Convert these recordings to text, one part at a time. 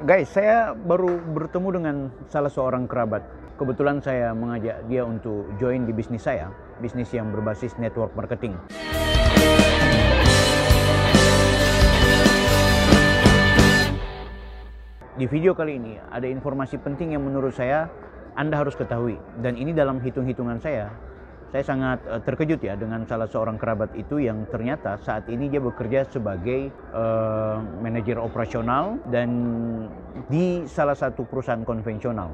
Guys, saya baru bertemu dengan salah seorang kerabat. Kebetulan saya mengajak dia untuk join di bisnis saya, bisnis yang berbasis network marketing. Di video kali ini ada informasi penting yang menurut saya Anda harus ketahui. Dan ini dalam hitung-hitungan saya sangat terkejut ya dengan salah seorang kerabat itu yang ternyata saat ini dia bekerja sebagai manajer operasional dan di salah satu perusahaan konvensional.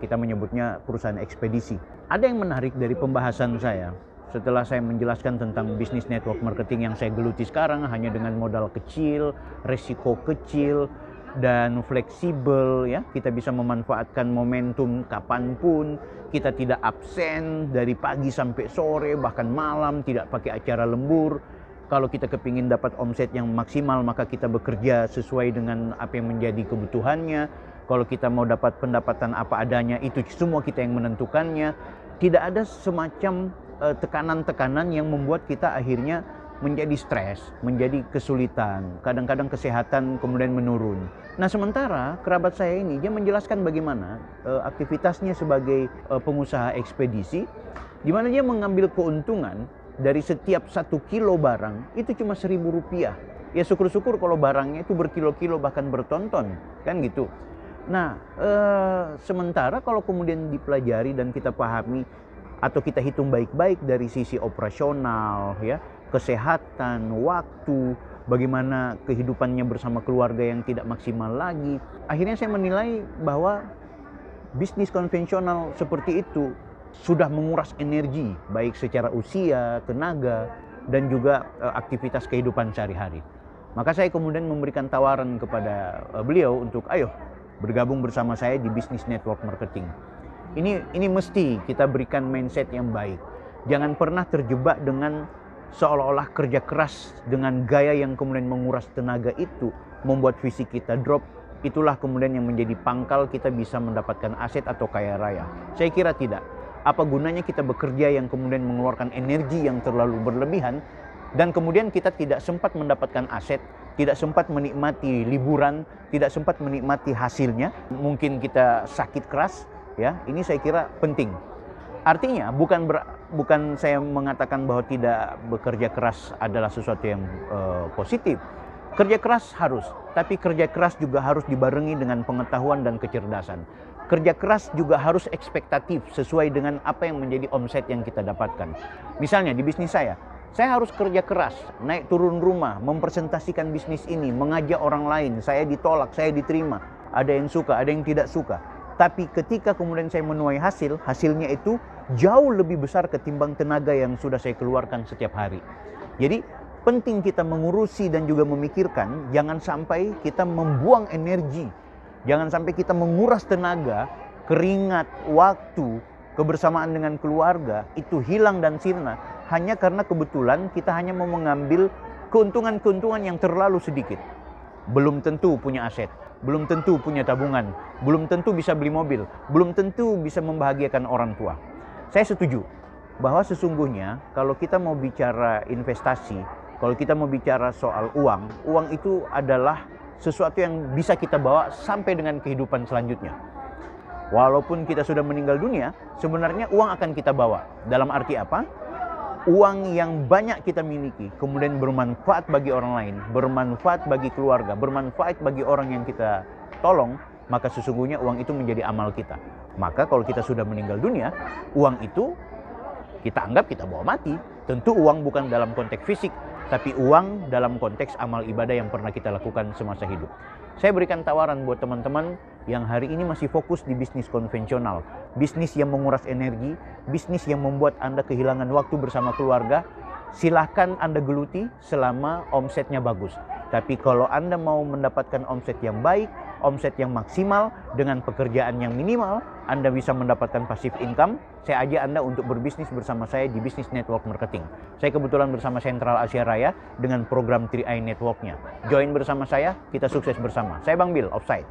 Kita menyebutnya perusahaan ekspedisi. Ada yang menarik dari pembahasan saya setelah saya menjelaskan tentang bisnis network marketing yang saya geluti sekarang hanya dengan modal kecil, resiko kecil, dan fleksibel ya, kita bisa memanfaatkan momentum kapanpun, kita tidak absen dari pagi sampai sore bahkan malam, tidak pakai acara lembur. Kalau kita kepingin dapat omset yang maksimal maka kita bekerja sesuai dengan apa yang menjadi kebutuhannya. Kalau kita mau dapat pendapatan apa adanya, itu semua kita yang menentukannya. Tidak ada semacam tekanan-tekanan yang membuat kita akhirnya menjadi stres, menjadi kesulitan, kadang-kadang kesehatan kemudian menurun. Nah, sementara kerabat saya ini dia menjelaskan bagaimana aktivitasnya sebagai pengusaha ekspedisi, di mana dia mengambil keuntungan dari setiap 1 kilo barang itu cuma Rp1.000. Ya syukur-syukur kalau barangnya itu berkilo-kilo bahkan bertonton, kan gitu. Nah, sementara kalau kemudian dipelajari dan kita pahami atau kita hitung baik-baik dari sisi operasional ya, kesehatan, waktu, bagaimana kehidupannya bersama keluarga yang tidak maksimal lagi. Akhirnya saya menilai bahwa bisnis konvensional seperti itu sudah menguras energi, baik secara usia, tenaga, dan juga aktivitas kehidupan sehari-hari. Maka saya kemudian memberikan tawaran kepada beliau untuk ayo bergabung bersama saya di bisnis network marketing. Ini mesti kita berikan mindset yang baik. Jangan pernah terjebak dengan seolah-olah kerja keras dengan gaya yang kemudian menguras tenaga itu membuat fisik kita drop. Itulah kemudian yang menjadi pangkal kita bisa mendapatkan aset atau kaya raya. Saya kira tidak. Apa gunanya kita bekerja yang kemudian mengeluarkan energi yang terlalu berlebihan dan kemudian kita tidak sempat mendapatkan aset, tidak sempat menikmati liburan, tidak sempat menikmati hasilnya. Mungkin kita sakit keras ya. Ini saya kira penting. Artinya bukan saya mengatakan bahwa tidak bekerja keras adalah sesuatu yang positif. Kerja keras harus, tapi kerja keras juga harus dibarengi dengan pengetahuan dan kecerdasan. Kerja keras juga harus ekspektatif sesuai dengan apa yang menjadi omset yang kita dapatkan. Misalnya di bisnis saya harus kerja keras, naik turun rumah, mempresentasikan bisnis ini, mengajak orang lain, saya ditolak, saya diterima, ada yang suka, ada yang tidak suka. Tapi ketika kemudian saya menuai hasilnya itu jauh lebih besar ketimbang tenaga yang sudah saya keluarkan setiap hari. Jadi penting kita mengurusi dan juga memikirkan, jangan sampai kita membuang energi, jangan sampai kita menguras tenaga, keringat, waktu, kebersamaan dengan keluarga itu hilang dan sirna hanya karena kebetulan kita hanya mau mengambil keuntungan-keuntungan yang terlalu sedikit. Belum tentu punya aset, belum tentu punya tabungan, belum tentu bisa beli mobil, belum tentu bisa membahagiakan orang tua. Saya setuju bahwa sesungguhnya kalau kita mau bicara investasi, kalau kita mau bicara soal uang itu adalah sesuatu yang bisa kita bawa sampai dengan kehidupan selanjutnya. Walaupun kita sudah meninggal dunia, sebenarnya uang akan kita bawa. Dalam arti apa? Uang yang banyak kita miliki, kemudian bermanfaat bagi orang lain, bermanfaat bagi keluarga, bermanfaat bagi orang yang kita tolong, maka sesungguhnya uang itu menjadi amal kita. Maka kalau kita sudah meninggal dunia, uang itu kita anggap kita bawa mati. Tentu uang bukan dalam konteks fisik, tapi uang dalam konteks amal ibadah yang pernah kita lakukan semasa hidup. Saya berikan tawaran buat teman-teman yang hari ini masih fokus di bisnis konvensional, bisnis yang menguras energi, bisnis yang membuat Anda kehilangan waktu bersama keluarga. Silahkan Anda geluti selama omsetnya bagus. Tapi kalau Anda mau mendapatkan omset yang baik, omset yang maksimal dengan pekerjaan yang minimal, Anda bisa mendapatkan passive income. Saya ajak Anda untuk berbisnis bersama saya di bisnis network marketing. Saya kebetulan bersama Sentral Asia Raya dengan program 3i Network-nya. Join bersama saya, kita sukses bersama. Saya Bang Bill, Offside.